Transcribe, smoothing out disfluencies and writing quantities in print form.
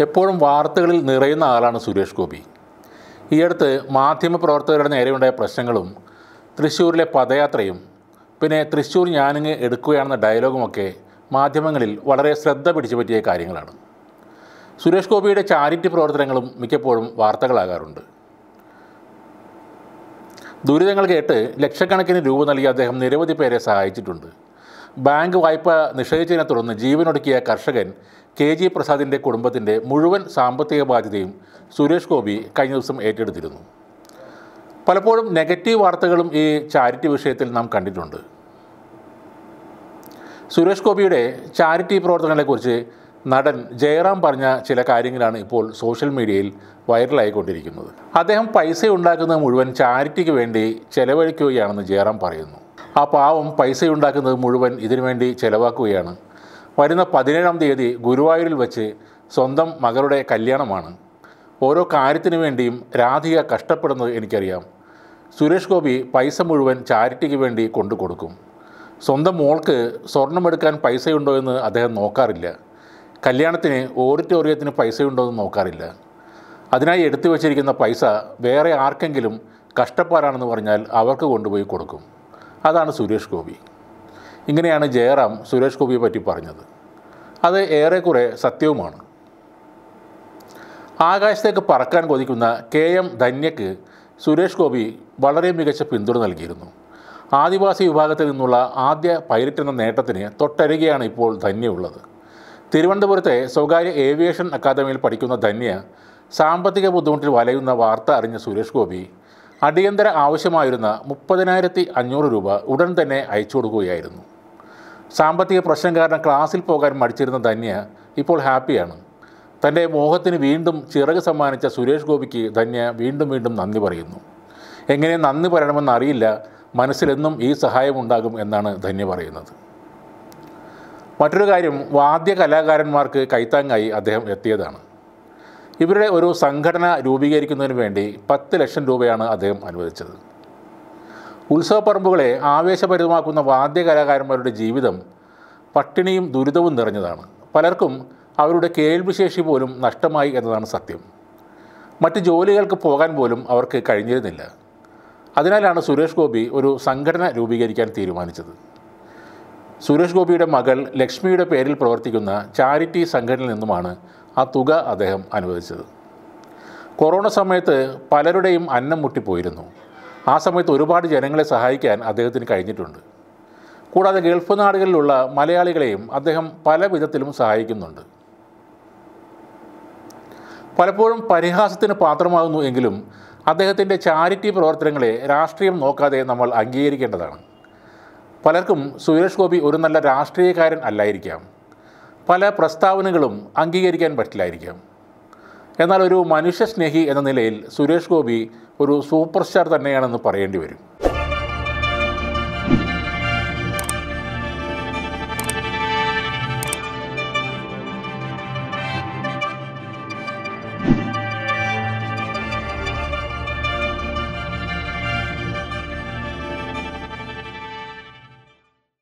എപ്പോഴും വാർത്തകളിൽ നിറയുന്ന ആളാണ് സുരേഷ് ഗോപി. ഈയടുത്ത് മാധ്യമപ്രവർത്തകരുടെ നേരെയുണ്ടായ പ്രശ്നങ്ങളും തൃശ്ശൂരിലെ പദയാത്രയും പിന്നെ തൃശ്ശൂർ ഞാനിങ്ങ് എടുക്കുകയാണെന്ന ഡയലോഗുമൊക്കെ മാധ്യമങ്ങളിൽ വളരെ ശ്രദ്ധ പിടിച്ചു പറ്റിയ കാര്യങ്ങളാണ്. സുരേഷ് ഗോപിയുടെ ചാരിറ്റി പ്രവർത്തനങ്ങളും മിക്കപ്പോഴും വാർത്തകളാകാറുണ്ട്. ദുരിതങ്ങൾ കേട്ട് ലക്ഷക്കണക്കിന് രൂപ നൽകി അദ്ദേഹം നിരവധി പേരെ സഹായിച്ചിട്ടുണ്ട്. ബാങ്ക് വായ്പ നിഷേധിച്ചതിനെ തുടർന്ന് ജീവനൊടുക്കിയ കർഷകൻ KG പ്രസാദിൻ്റെ കുടുംബത്തിൻ്റെ മുഴുവൻ സാമ്പത്തിക ബാധ്യതയും സുരേഷ് ഗോപി കഴിഞ്ഞ ദിവസം ഏറ്റെടുത്തിരുന്നു. പലപ്പോഴും നെഗറ്റീവ് വാർത്തകളും ഈ ചാരിറ്റി വിഷയത്തിൽ നാം കണ്ടിട്ടുണ്ട്. സുരേഷ് ഗോപിയുടെ ചാരിറ്റി പ്രവർത്തനങ്ങളെക്കുറിച്ച് നടൻ ജയറാം പറഞ്ഞ ചില കാര്യങ്ങളാണ് ഇപ്പോൾ സോഷ്യൽ മീഡിയയിൽ വൈറലായിക്കൊണ്ടിരിക്കുന്നത്. അദ്ദേഹം പൈസ ഉണ്ടാക്കുന്നത് മുഴുവൻ ചാരിറ്റിക്ക് വേണ്ടി ചെലവഴിക്കുകയാണെന്ന് ജയറാം പറയുന്നു. ആ പാവം പൈസ ഉണ്ടാക്കുന്നത് മുഴുവൻ ഇതിനുവേണ്ടി ചെലവാക്കുകയാണ്. വരുന്ന 17-ാം തീയതി ഗുരുവായൂരിൽ വെച്ച് സ്വന്തം മകളുടെ കല്യാണമാണ്. ഓരോ കാര്യത്തിനു വേണ്ടിയും രാധിക കഷ്ടപ്പെടുന്നത് എനിക്കറിയാം. സുരേഷ് ഗോപി പൈസ മുഴുവൻ ചാരിറ്റിക്ക് വേണ്ടി കൊണ്ടു കൊടുക്കും. സ്വന്തം മോൾക്ക് സ്വർണ്ണമെടുക്കാൻ പൈസയുണ്ടോ എന്ന് അദ്ദേഹം നോക്കാറില്ല. കല്യാണത്തിന് ഓഡിറ്റോറിയത്തിന് പൈസയുണ്ടോ എന്ന് നോക്കാറില്ല. അതിനായി എടുത്തു വച്ചിരിക്കുന്ന പൈസ വേറെ ആർക്കെങ്കിലും കഷ്ടപ്പാടാണെന്ന് പറഞ്ഞാൽ അവർക്ക് കൊണ്ടുപോയി കൊടുക്കും. അതാണ് സുരേഷ് ഗോപി. ഇങ്ങനെയാണ് ജയറാം സുരേഷ് ഗോപിയെ പറ്റി പറഞ്ഞത്. അത് ഏറെക്കുറെ സത്യവുമാണ്. ആകാശത്തേക്ക് പറക്കാൻ കൊതിക്കുന്ന KM ധന്യക്ക് സുരേഷ് ഗോപി വളരെ മികച്ച പിന്തുണ നൽകിയിരുന്നു. ആദിവാസി വിഭാഗത്തിൽ നിന്നുള്ള ആദ്യ പൈലറ്റ് എന്ന നേട്ടത്തിന് തൊട്ടരികെയാണ് ഇപ്പോൾ ധന്യ ഉള്ളത്. തിരുവനന്തപുരത്തെ സ്വകാര്യ ഏവിയേഷൻ അക്കാദമിയിൽ പഠിക്കുന്ന ധന്യ സാമ്പത്തിക ബുദ്ധിമുട്ടിൽ വലയുന്ന വാർത്ത അറിഞ്ഞ സുരേഷ് ഗോപി അടിയന്തര ആവശ്യമായിരുന്ന 30,500 രൂപ ഉടൻ തന്നെ അയച്ചു കൊടുക്കുകയായിരുന്നു. സാമ്പത്തിക പ്രശ്നം കാരണം ക്ലാസ്സിൽ പോകാൻ മടിച്ചിരുന്ന ധന്യ ഇപ്പോൾ ഹാപ്പിയാണ്. തൻ്റെ മോഹത്തിന് വീണ്ടും ചിറക് സമ്മാനിച്ച സുരേഷ് ഗോപിക്ക് ധന്യ വീണ്ടും വീണ്ടും നന്ദി പറയുന്നു. എങ്ങനെ നന്ദി പറയണമെന്ന് അറിയില്ല, മനസ്സിലെന്നും ഈ സഹായം ഉണ്ടാകും എന്നാണ് ധന്യ പറയുന്നത്. മറ്റൊരു കാര്യം, വാദ്യ കലാകാരന്മാർക്ക് കൈത്താങ്ങായി അദ്ദേഹം എത്തിയതാണ്. ഇവരുടെ ഒരു സംഘടന രൂപീകരിക്കുന്നതിന് വേണ്ടി 10 ലക്ഷം രൂപയാണ് അദ്ദേഹം അനുവദിച്ചത്. ഉത്സവപ്പറമ്പുകളെ ആവേശഭരിതമാക്കുന്ന വാദ്യ കലാകാരന്മാരുടെ ജീവിതം പട്ടിണിയും ദുരിതവും നിറഞ്ഞതാണ്. പലർക്കും അവരുടെ കേൾവിശേഷി പോലും നഷ്ടമായി എന്നതാണ് സത്യം. മറ്റ് ജോലികൾക്ക് പോകാൻ പോലും അവർക്ക് കഴിഞ്ഞിരുന്നില്ല. അതിനാലാണ് സുരേഷ് ഗോപി ഒരു സംഘടന രൂപീകരിക്കാൻ തീരുമാനിച്ചത്. സുരേഷ് ഗോപിയുടെ മകൾ ലക്ഷ്മിയുടെ പേരിൽ പ്രവർത്തിക്കുന്ന ചാരിറ്റി സംഘടനയിൽ നിന്നുമാണ് ആ തുക അദ്ദേഹം അനുവദിച്ചത്. കൊറോണ സമയത്ത് പലരുടെയും അന്നം മുട്ടിപ്പോയിരുന്നു. ആ സമയത്ത് ഒരുപാട് ജനങ്ങളെ സഹായിക്കാൻ അദ്ദേഹത്തിന് കഴിഞ്ഞിട്ടുണ്ട്. കൂടാതെ ഗൾഫ് നാടുകളിലുള്ള മലയാളികളെയും അദ്ദേഹം പല വിധത്തിലും സഹായിക്കുന്നുണ്ട്. പലപ്പോഴും പരിഹാസത്തിന് പാത്രമാകുന്നു എങ്കിലും അദ്ദേഹത്തിൻ്റെ ചാരിറ്റി പ്രവർത്തനങ്ങളെ രാഷ്ട്രീയം നോക്കാതെ നമ്മൾ അംഗീകരിക്കേണ്ടതാണ്. പലർക്കും സുരേഷ് ഗോപി ഒരു നല്ല രാഷ്ട്രീയക്കാരൻ അല്ലായിരിക്കാം. പല പ്രസ്താവനകളും അംഗീകരിക്കാൻ പറ്റില്ലായിരിക്കാം. എന്നാൽ ഒരു മനുഷ്യസ്നേഹി എന്ന നിലയിൽ സുരേഷ് ഗോപി ഒരു സൂപ്പർ സ്റ്റാർ തന്നെയാണെന്ന് പറയേണ്ടി വരും.